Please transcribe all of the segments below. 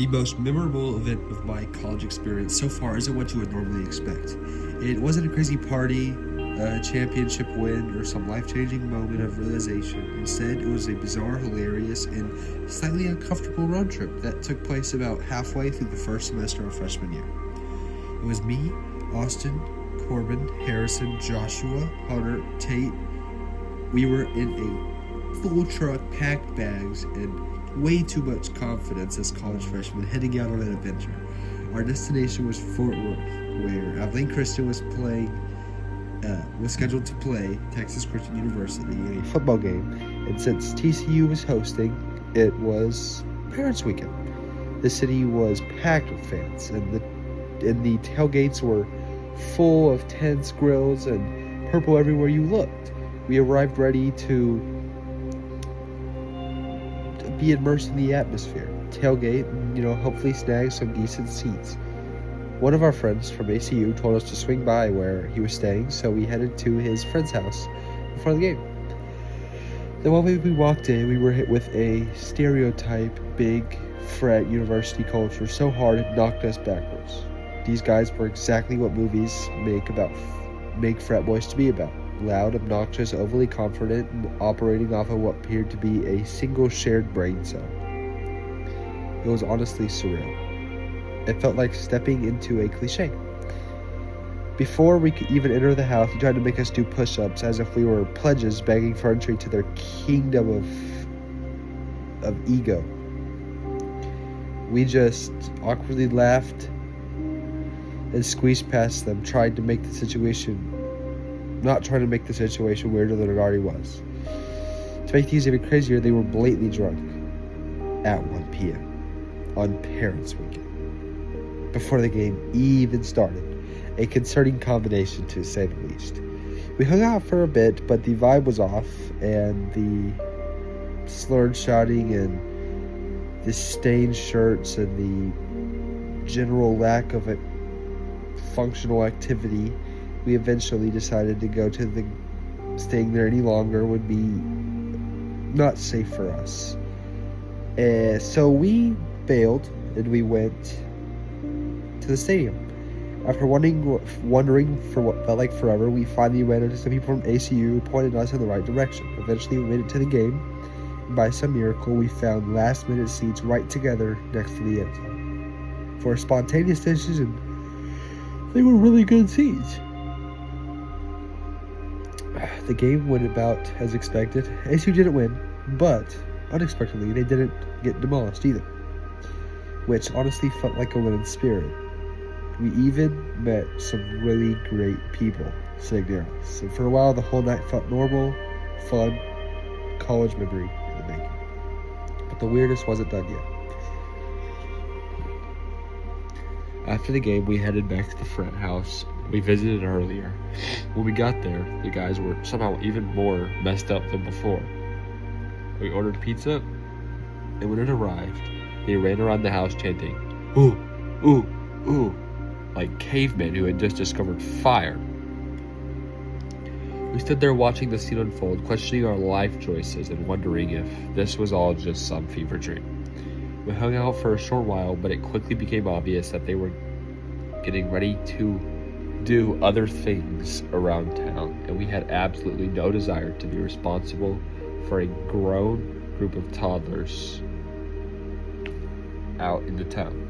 The most memorable event of my college experience so far isn't what you would normally expect. It wasn't a crazy party, a championship win, or some life-changing moment of realization. Instead, it was a bizarre, hilarious, and slightly uncomfortable road trip that took place about halfway through the first semester of freshman year. It was me, Austin, Corbin, Harrison, Joshua, Hunter, Tate. We were in a full truck, packed bags, and way too much confidence as college freshmen heading out on an adventure. Our destination was Fort Worth, where Abilene Christian was scheduled to play Texas Christian University in a football game, and since TCU was hosting, it was Parents Weekend. The city was packed with fans, and the tailgates were full of tents, grills, and purple everywhere you looked. We arrived ready to be immersed in the atmosphere, tailgate, and hopefully snag some decent seats. One of our friends from ACU told us to swing by where he was staying, so we headed to his friend's house before the game. The moment we walked in, we were hit with a stereotype big frat university culture so hard it knocked us backwards. These guys were exactly what movies make frat boys to be about. Loud, obnoxious, overly confident, and operating off of what appeared to be a single shared brain cell. It was honestly surreal. It felt like stepping into a cliche. Before we could even enter the house, they tried to make us do push-ups as if we were pledges begging for entry to their kingdom of ego. We just awkwardly laughed and squeezed past them, not trying to make the situation weirder than it already was. To make things even crazier, they were blatantly drunk at 1 p.m. on Parents Weekend, before the game even started. A concerning combination, to say the least. We hung out for a bit, but the vibe was off, and the slurred shouting and the stained shirts and the general lack of functional activity, we eventually decided to go to staying there any longer would be not safe for us. So we bailed and we went to the stadium. After wondering for what felt like forever, we finally ran into some people from ACU who pointed us in the right direction. Eventually we made it to the game, and by some miracle we found last-minute seats right together next to the end zone. For a spontaneous decision, they were really good seats. The game went about as expected. ACU didn't win, but unexpectedly they didn't get demolished either, which honestly felt like a win in spirit. We even met some really great people sitting near us, and for a while the whole night felt normal, fun, college memory in the making. But the weirdest wasn't done yet. After the game, we headed back to the frat house we visited earlier. When we got there, the guys were somehow even more messed up than before. We ordered pizza, and when it arrived, they ran around the house chanting, "Ooh, ooh, ooh," like cavemen who had just discovered fire. We stood there watching the scene unfold, questioning our life choices and wondering if this was all just some fever dream. We hung out for a short while, but it quickly became obvious that they were getting ready to do other things around town, and we had absolutely no desire to be responsible for a grown group of toddlers out in the town.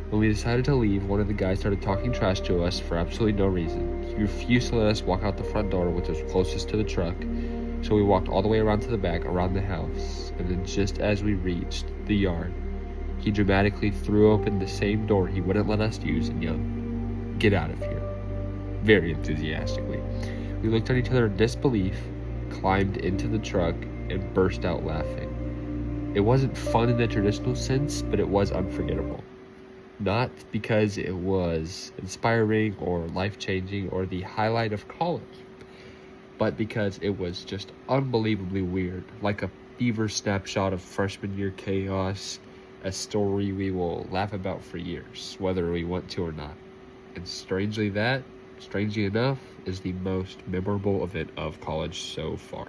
When we decided to leave, one of the guys started talking trash to us for absolutely no reason. He refused to let us walk out the front door, which was closest to the truck, so we walked all the way around to the back, around the house, and then just as we reached the yard, he dramatically threw open the same door he wouldn't let us use and yelled, "Get out of here," very enthusiastically. We looked at each other in disbelief, climbed into the truck, and burst out laughing. It wasn't fun in the traditional sense, but it was unforgettable. Not because it was inspiring or life-changing or the highlight of college, but because it was just unbelievably weird, like a fever snapshot of freshman year chaos, a story we will laugh about for years, whether we want to or not. And strangely enough, is the most memorable event of college so far.